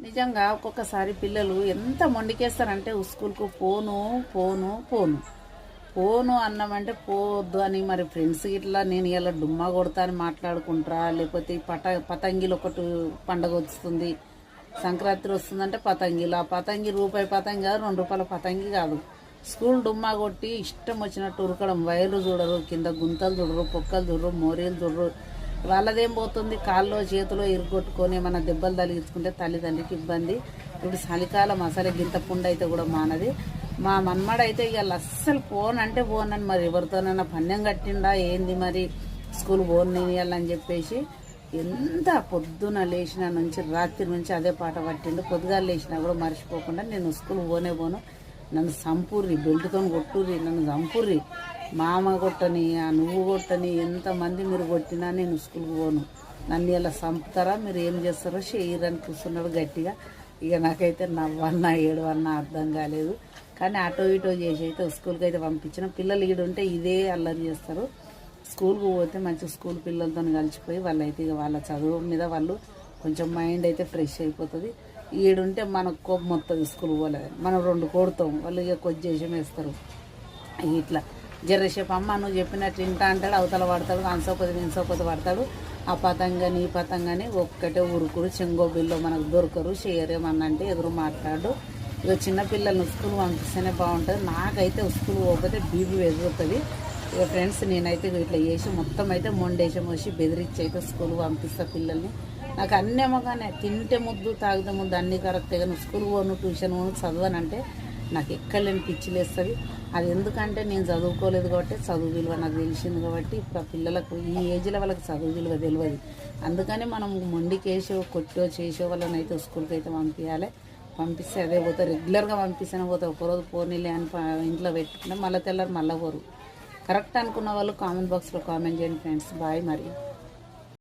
నిజంగా ఒక్కొక్కసారి పిల్లలు ఎంత మొండికేస్తారంటే స్కూల్కు పోను పోను పోను పోను అన్నామంటే పోవద్దు అని మరి ఫ్రెండ్స్ ఇట్లా నేను ఇలా డుమ్మా కొడతా అని మాట్లాడుకుంటారా, లేకపోతే పతంగిలు ఒకటి పండగ వస్తుంది, సంక్రాంతి వస్తుందంటే పతంగిలు, ఆ పతంగి రూపాయి పతంగి కాదు, ₹2 పతంగి కాదు. స్కూల్ డుమ్మా కొట్టి ఇష్టం వచ్చినట్టు ఉరకడం, వైర్లు చూడరు, కింద గుంతలు చూడరు, పొక్కలు చూడరు, మోరీలు చూడరు. వాళ్ళదేం పోతుంది, కాల్లో చేతిలో ఇరుగొట్టుకొని ఏమన్నా దెబ్బలు తగిలించుకుంటే తల్లిదండ్రికి ఇబ్బంది. ఇప్పుడు చలికాలం అసలే గింత పుండు అయితే కూడా మానది. మా మన్మడైతే ఇక అస్సలు పోనంటే పోనని, మరి ఎవరితోనైనా పన్నెం కట్టిండా ఏంది మరి స్కూల్ పోనీయాలని చెప్పేసి ఎంత పొద్దున లేచిన నుంచి రాత్రి నుంచి అదే పాట పట్టిండు. పొద్దుగా లేచినా కూడా మర్చిపోకుండా నేను స్కూల్ పోను, నన్ను సంపూర్రి, బెల్ట్తో కొట్టుర్రి, నన్ను చంపుర్రి, మామ కొట్టని, నువ్వు కొట్టని, ఎంతమంది మీరు కొట్టినా నేను స్కూల్కి పోను, నన్ను ఇలా చంపుతారా, మీరు ఏం చేస్తారో చేయరని కూర్చున్నాడు గట్టిగా. ఇక నాకైతే నవ్వన్నా ఏడవన్నా అర్థం కాలేదు. కానీ అటో ఇటో చేసి అయితే స్కూల్కి అయితే పంపించిన. పిల్లలు ఈడుంటే ఇదే అల్లరి చేస్తారు. స్కూల్కి పోతే మంచి స్కూల్ పిల్లలతో కలిసిపోయి వాళ్ళైతే ఇక వాళ్ళ చదువు మీద వాళ్ళు కొంచెం మైండ్ అయితే ఫ్రెష్ అయిపోతుంది. ఈడుంటే మనకు కోపం వస్తుంది స్కూల్ పోలేదు, మనం 2 కొడతాం, వాళ్ళు ఇక కొద్దిసేపు వేస్తారు. ఇట్లా జర్రసేపు అమ్మ నువ్వు చెప్పినట్టు ఇంట అంటాడు, అవతల పడతాడు, ఇన్సోపతి పడతాడు. ఆ పతంగాని ఈ పతంగాని ఒక్కటే ఉరుకుడు, చెంగో బిల్లో మనకు దొరకరు, చేయరేమన్నంటే ఎదురు మాట్లాడు. ఇక చిన్నపిల్లల్ని స్కూల్ పంపిస్తేనే బాగుంటుంది. నాకైతే స్కూల్ పోకపోతే బీపీ ఎదుగుతుంది. ఇక ఫ్రెండ్స్ నేనైతే ఇట్లా చేసి మొత్తం అయితే మొండేసం వచ్చి బెదిరించి అయితే స్కూల్ పంపిస్తా పిల్లల్ని. నాకు అన్నీ ఏమోగానే తింటే ముద్దు తాగితే ముద్దు అన్నీ కరెక్ట్గా, నువ్వు స్కూల్ పోను ట్యూషన్ పోను చదవనంటే నాకు ఎక్కలేని పిచ్చిలేస్తుంది. అది ఎందుకంటే నేను చదువుకోలేదు కాబట్టి చదువు విలువ నాకు తెలిసింది కాబట్టి ఇప్పుడు ఆ పిల్లలకు ఈ ఏజ్లో వాళ్ళకి చదువు విలువ తెలియదు. అందుకని మనం మొండికేసో కొట్టో చేసో వాళ్ళని అయితే స్కూల్కి అయితే పంపిస్తే అదే పోతే రెగ్యులర్గా పంపిస్తేనే పోతే ఒకరోజు పోనీలే అని ఇంట్లో పెట్టుకుంటే మళ్ళీ తెల్లారు మళ్ళీ పోరు. కరెక్ట్ అనుకున్న వాళ్ళు కామెంట్ బాక్స్లో కామెంట్ చేయండి ఫ్రెండ్స్. బాయ్ మరి.